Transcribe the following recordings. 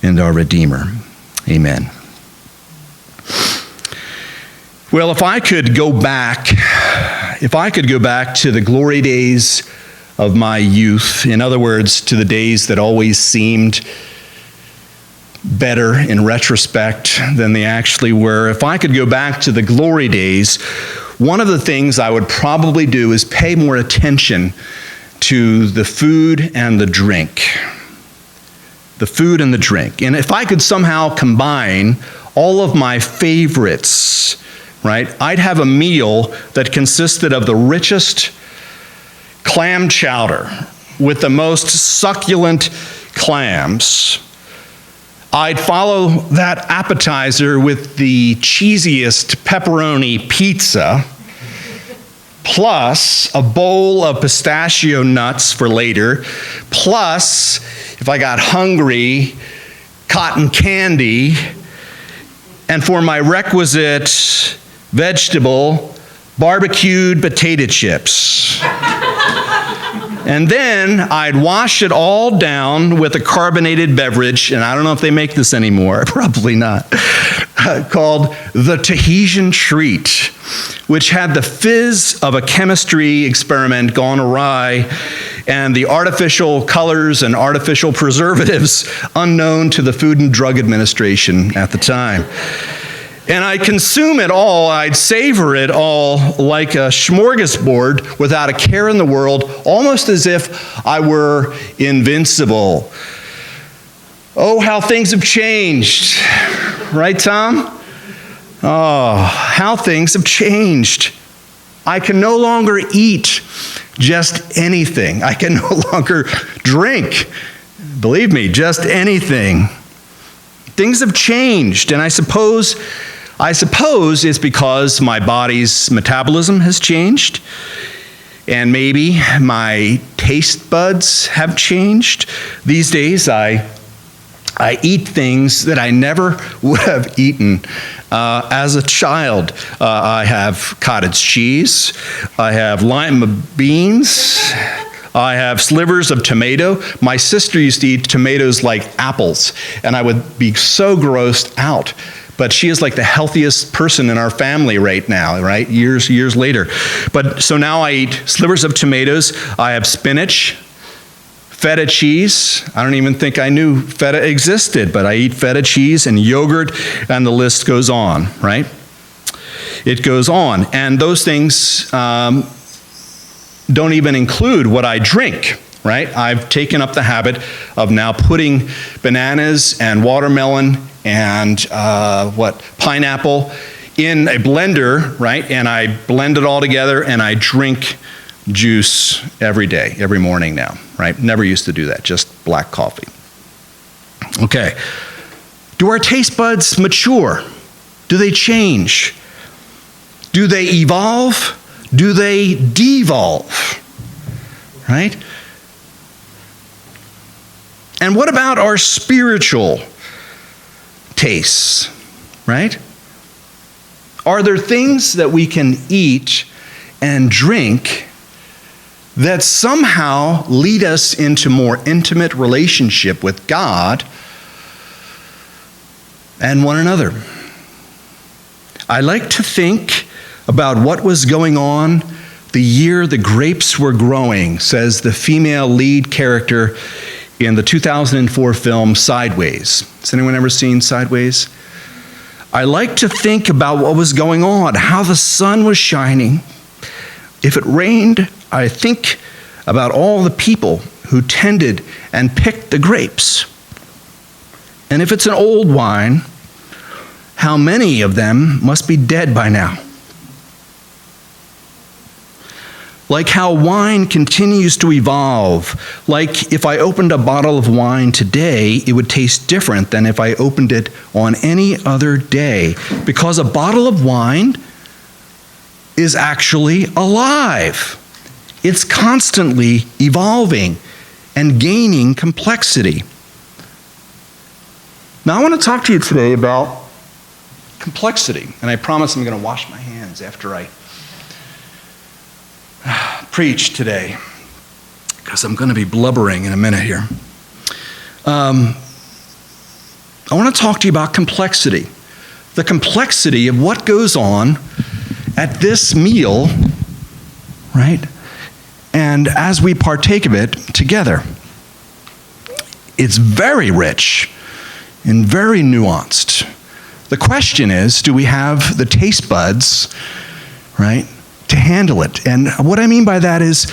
and our Redeemer. Amen. Well, if I could go back to the glory days of my youth, in other words, to the days that always seemed better in retrospect than they actually were, if I could go back to the glory days, one of the things I would probably do is pay more attention to the food and the drink. The food and the drink. And if I could somehow combine all of my favorites, right, I'd have a meal that consisted of the richest clam chowder with the most succulent clams. I'd follow that appetizer with the cheesiest pepperoni pizza, plus a bowl of pistachio nuts for later, plus, if I got hungry, cotton candy, and for my requisite vegetable, barbecued potato chips. And then I'd wash it all down with a carbonated beverage, and I don't know if they make this anymore, probably not, called the Tahitian Treat, which had the fizz of a chemistry experiment gone awry and the artificial colors and artificial preservatives unknown to the Food and Drug Administration at the time. And I'd consume it all, I'd savor it all like a smorgasbord without a care in the world, almost as if I were invincible. Oh, how things have changed. Right, Tom? Oh, how things have changed. I can no longer eat just anything. I can no longer drink, believe me, just anything. Things have changed, and I suppose it's because my body's metabolism has changed, and maybe my taste buds have changed. These days, I eat things that I never would have eaten as a child. I have cottage cheese. I have lima beans. I have slivers of tomato. My sister used to eat tomatoes like apples, and I would be so grossed out. But she is like the healthiest person in our family right now, right? Years later. But so now I eat slivers of tomatoes. I have spinach, feta cheese. I don't even think I knew feta existed, but I eat feta cheese and yogurt, and the list goes on, right? It goes on. And those things don't even include what I drink, right? I've taken up the habit of now putting bananas and watermelon and pineapple in a blender, right? And I blend it all together and I drink juice every day, every morning now, right? Never used to do that, just black coffee. Okay. Do our taste buds mature? Do they change? Do they evolve? Do they devolve? Right? And what about our spiritual tastes, right? Are there things that we can eat and drink that somehow lead us into more intimate relationship with God and one another? I like to think about what was going on the year the grapes were growing, says the female lead character in the 2004 film Sideways. Has anyone ever seen Sideways? I like to think about what was going on, how the sun was shining. If it rained, I think about all the people who tended and picked the grapes. And if it's an old wine, how many of them must be dead by now? Like how wine continues to evolve. Like if I opened a bottle of wine today, it would taste different than if I opened it on any other day. Because a bottle of wine is actually alive. It's constantly evolving and gaining complexity. Now I want to talk to you today about complexity. And I promise I'm going to wash my hands after I preach today, because I'm going to be blubbering in a minute here. I want to talk to you about complexity. The complexity of what goes on at this meal, right? And as we partake of it together. It's very rich and very nuanced. The question is, do we have the taste buds, right, to handle it? And what I mean by that is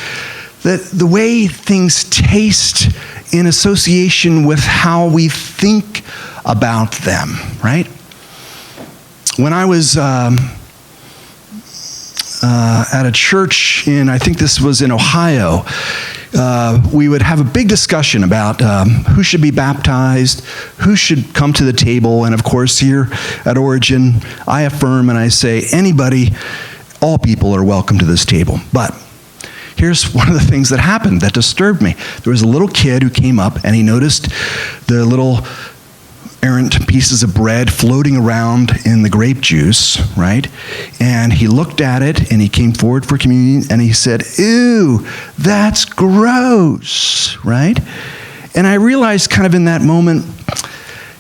that the way things taste in association with how we think about them, right? When I was at a church I think this was in Ohio, we would have a big discussion about who should be baptized, who should come to the table, and of course here at Origin, I affirm and I say anybody, all people are welcome to this table. But here's one of the things that happened that disturbed me. There was a little kid who came up and he noticed the little errant pieces of bread floating around in the grape juice, right? And he looked at it and he came forward for communion and he said, "Ew, that's gross," right? And I realized kind of in that moment,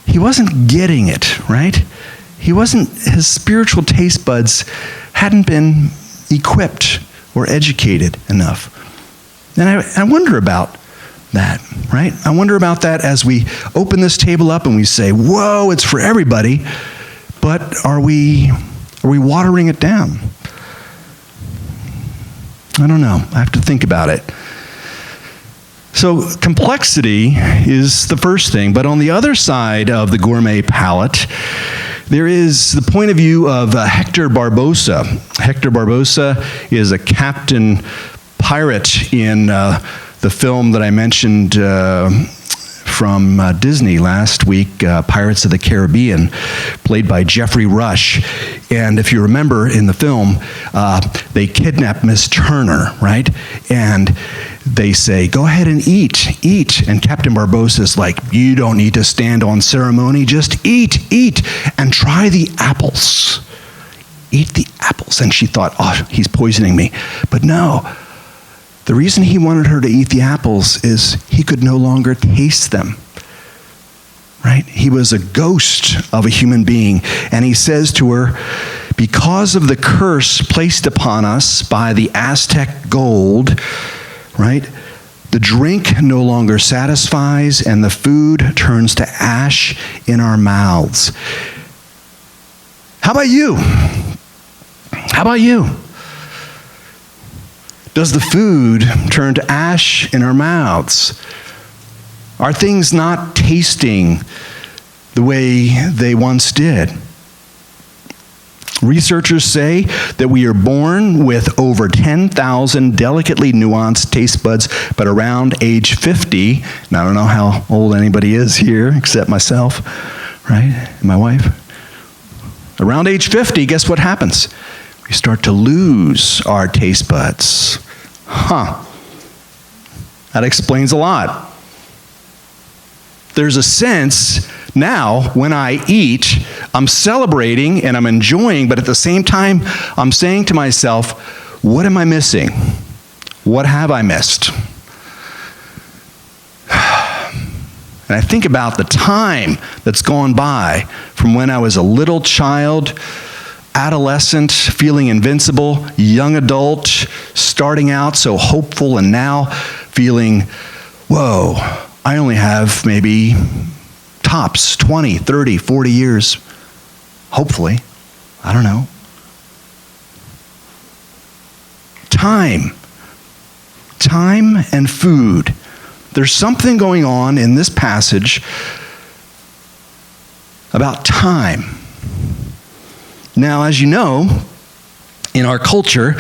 he wasn't getting it, right? His spiritual taste buds hadn't been equipped or educated enough. And I wonder about that, right? I wonder about that as we open this table up and we say, whoa, it's for everybody, but are we watering it down? I don't know. I have to think about it. So complexity is the first thing, but on the other side of the gourmet palate, there is the point of view of Hector Barbosa. Hector Barbosa is a captain pirate in the film that I mentioned from Disney last week, Pirates of the Caribbean, played by Jeffrey Rush. And if you remember in the film, they kidnap Miss Turner, right? And they say, "Go ahead and eat." And Captain Barbosa is like, "You don't need to stand on ceremony, just eat, and try the apples. Eat the apples." And she thought, "Oh, he's poisoning me." But no. The reason he wanted her to eat the apples is he could no longer taste them, right? He was a ghost of a human being. And he says to her, because of the curse placed upon us by the Aztec gold, right? The drink no longer satisfies and the food turns to ash in our mouths. How about you? How about you? Does the food turn to ash in our mouths? Are things not tasting the way they once did? Researchers say that we are born with over 10,000 delicately nuanced taste buds, but around age 50, and I don't know how old anybody is here except myself, right, and my wife. Around age 50, guess what happens? We start to lose our taste buds. That explains a lot. There's a sense now when I eat, I'm celebrating and I'm enjoying, but at the same time, I'm saying to myself, what am I missing? What have I missed? And I think about the time that's gone by from when I was a little child, adolescent, feeling invincible, young adult, starting out so hopeful, and now feeling, whoa, I only have maybe tops 20, 30, 40 years, hopefully. I don't know. Time and food. There's something going on in this passage about time. Now, as you know, in our culture,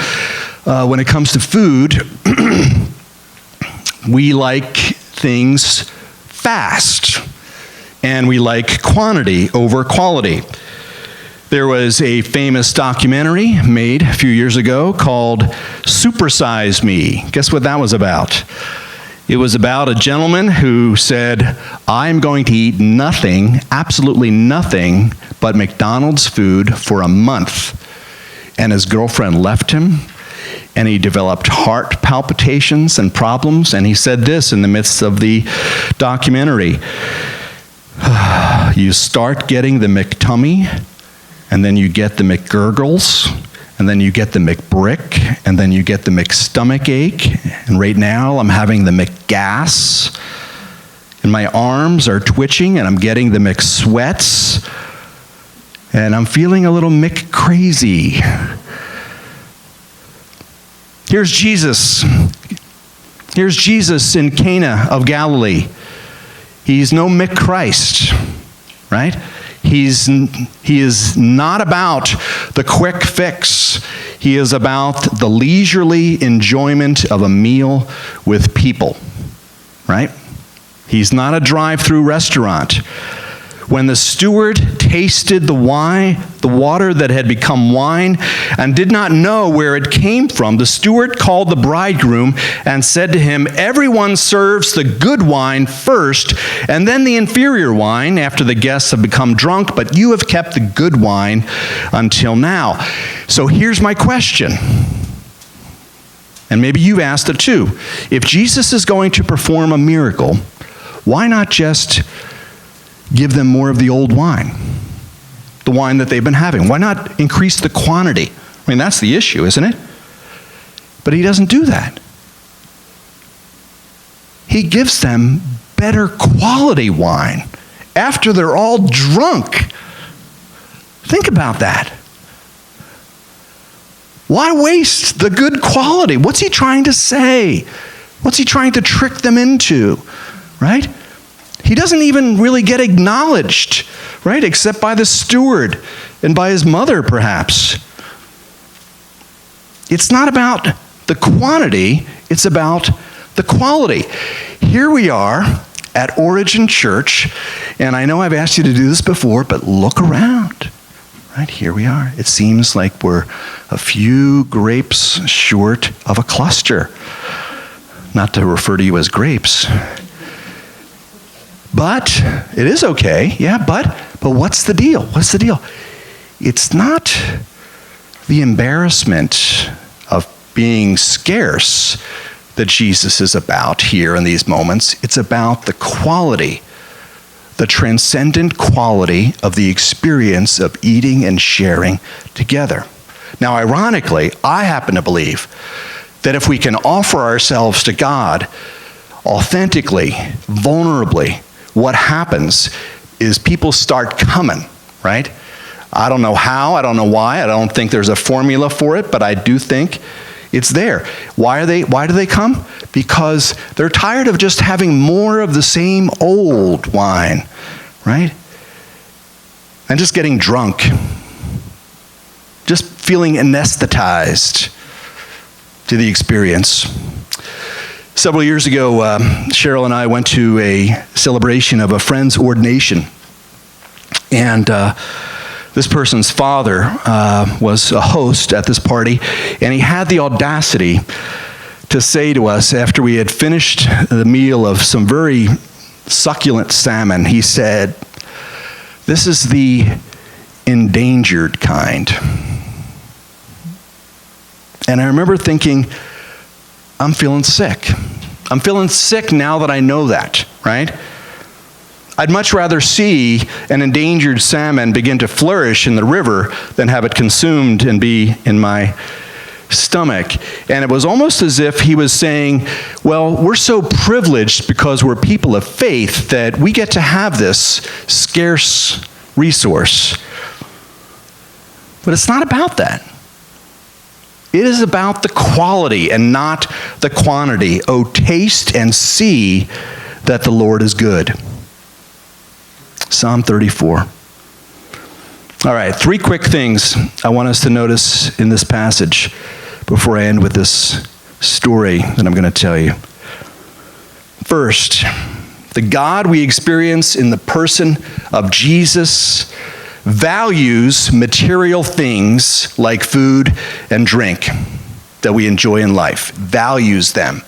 when it comes to food, we like things fast, and we like quantity over quality. There was a famous documentary made a few years ago called Super Size Me. Guess what that was about? It was about a gentleman who said, I'm going to eat nothing, absolutely nothing, but McDonald's food for a month. And his girlfriend left him, and he developed heart palpitations and problems, and he said this in the midst of the documentary. You start getting the McTummy, and then you get the McGurgles, and then you get the McBrick, and then you get the McStomachache, and right now I'm having the McGas, and my arms are twitching, and I'm getting the McSweats, and I'm feeling a little McCrazy. Here's Jesus. Here's Jesus in Cana of Galilee. He's no McChrist, right? He is not about the quick fix. He is about the leisurely enjoyment of a meal with people, right? He's not a drive-through restaurant. When the steward tasted the water that had become wine, and did not know where it came from, the steward called the bridegroom and said to him, "Everyone serves the good wine first, and then the inferior wine after the guests have become drunk, but you have kept the good wine until now." So here's my question, and maybe you've asked it too. If Jesus is going to perform a miracle, why not just give them more of the old wine, the wine that they've been having? Why not increase the quantity? I mean, that's the issue, isn't it? But he doesn't do that. He gives them better quality wine after they're all drunk. Think about that. Why waste the good quality? What's he trying to say? What's he trying to trick them into, right? He doesn't even really get acknowledged, right? Except by the steward and by his mother, perhaps. It's not about the quantity, it's about the quality. Here we are at Origin Church, and I know I've asked you to do this before, but look around. Right, here we are. It seems like we're a few grapes short of a cluster. Not to refer to you as grapes. But it is okay, yeah, but what's the deal? What's the deal? It's not the embarrassment of being scarce that Jesus is about here in these moments. It's about the quality, the transcendent quality of the experience of eating and sharing together. Now, ironically, I happen to believe that if we can offer ourselves to God authentically, vulnerably, what happens is people start coming, right? I don't know how, I don't know why, I don't think there's a formula for it, but I do think it's there. Why do they come? Because they're tired of just having more of the same old wine, right? And just getting drunk. Just feeling anesthetized to the experience. Several years ago, Cheryl and I went to a celebration of a friend's ordination. And this person's father was a host at this party, and he had the audacity to say to us after we had finished the meal of some very succulent salmon, he said, "This is the endangered kind." And I remember thinking, I'm feeling sick. I'm feeling sick now that I know that, right? I'd much rather see an endangered salmon begin to flourish in the river than have it consumed and be in my stomach. And it was almost as if he was saying, well, we're so privileged because we're people of faith that we get to have this scarce resource. But it's not about that. It is about the quality and not the quantity. Oh, taste and see that the Lord is good. Psalm 34. All right, 3 quick things I want us to notice in this passage before I end with this story that I'm going to tell you. First, the God we experience in the person of Jesus values material things like food and drink that we enjoy in life. Values them.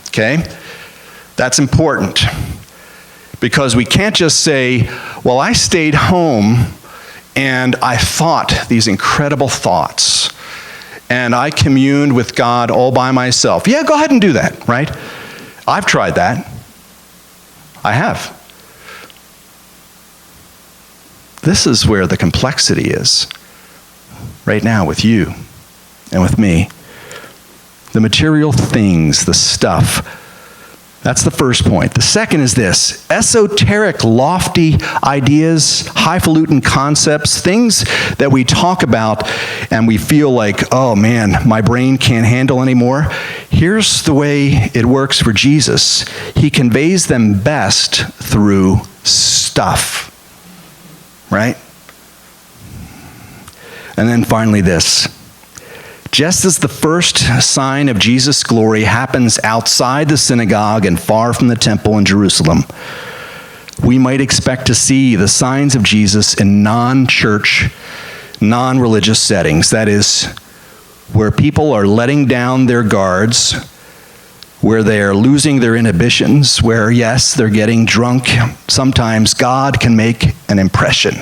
Okay? That's important. Because we can't just say, well, I stayed home and I thought these incredible thoughts and I communed with God all by myself. Yeah, go ahead and do that, right? I've tried that. I have. This is where the complexity is right now with you and with me. The material things, the stuff. That's the first point. The second is this: esoteric, lofty ideas, highfalutin concepts, things that we talk about and we feel like, oh man, my brain can't handle anymore. Here's the way it works for Jesus. He conveys them best through stuff, right? And then finally this. Just as the first sign of Jesus' glory happens outside the synagogue and far from the temple in Jerusalem, we might expect to see the signs of Jesus in non-church, non-religious settings. That is, where people are letting down their guards, where they are losing their inhibitions, where, yes, they're getting drunk. Sometimes God can make an impression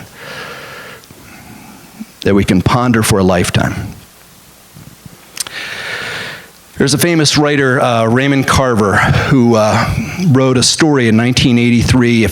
that we can ponder for a lifetime. There's a famous writer, Raymond Carver, who wrote a story in 1983,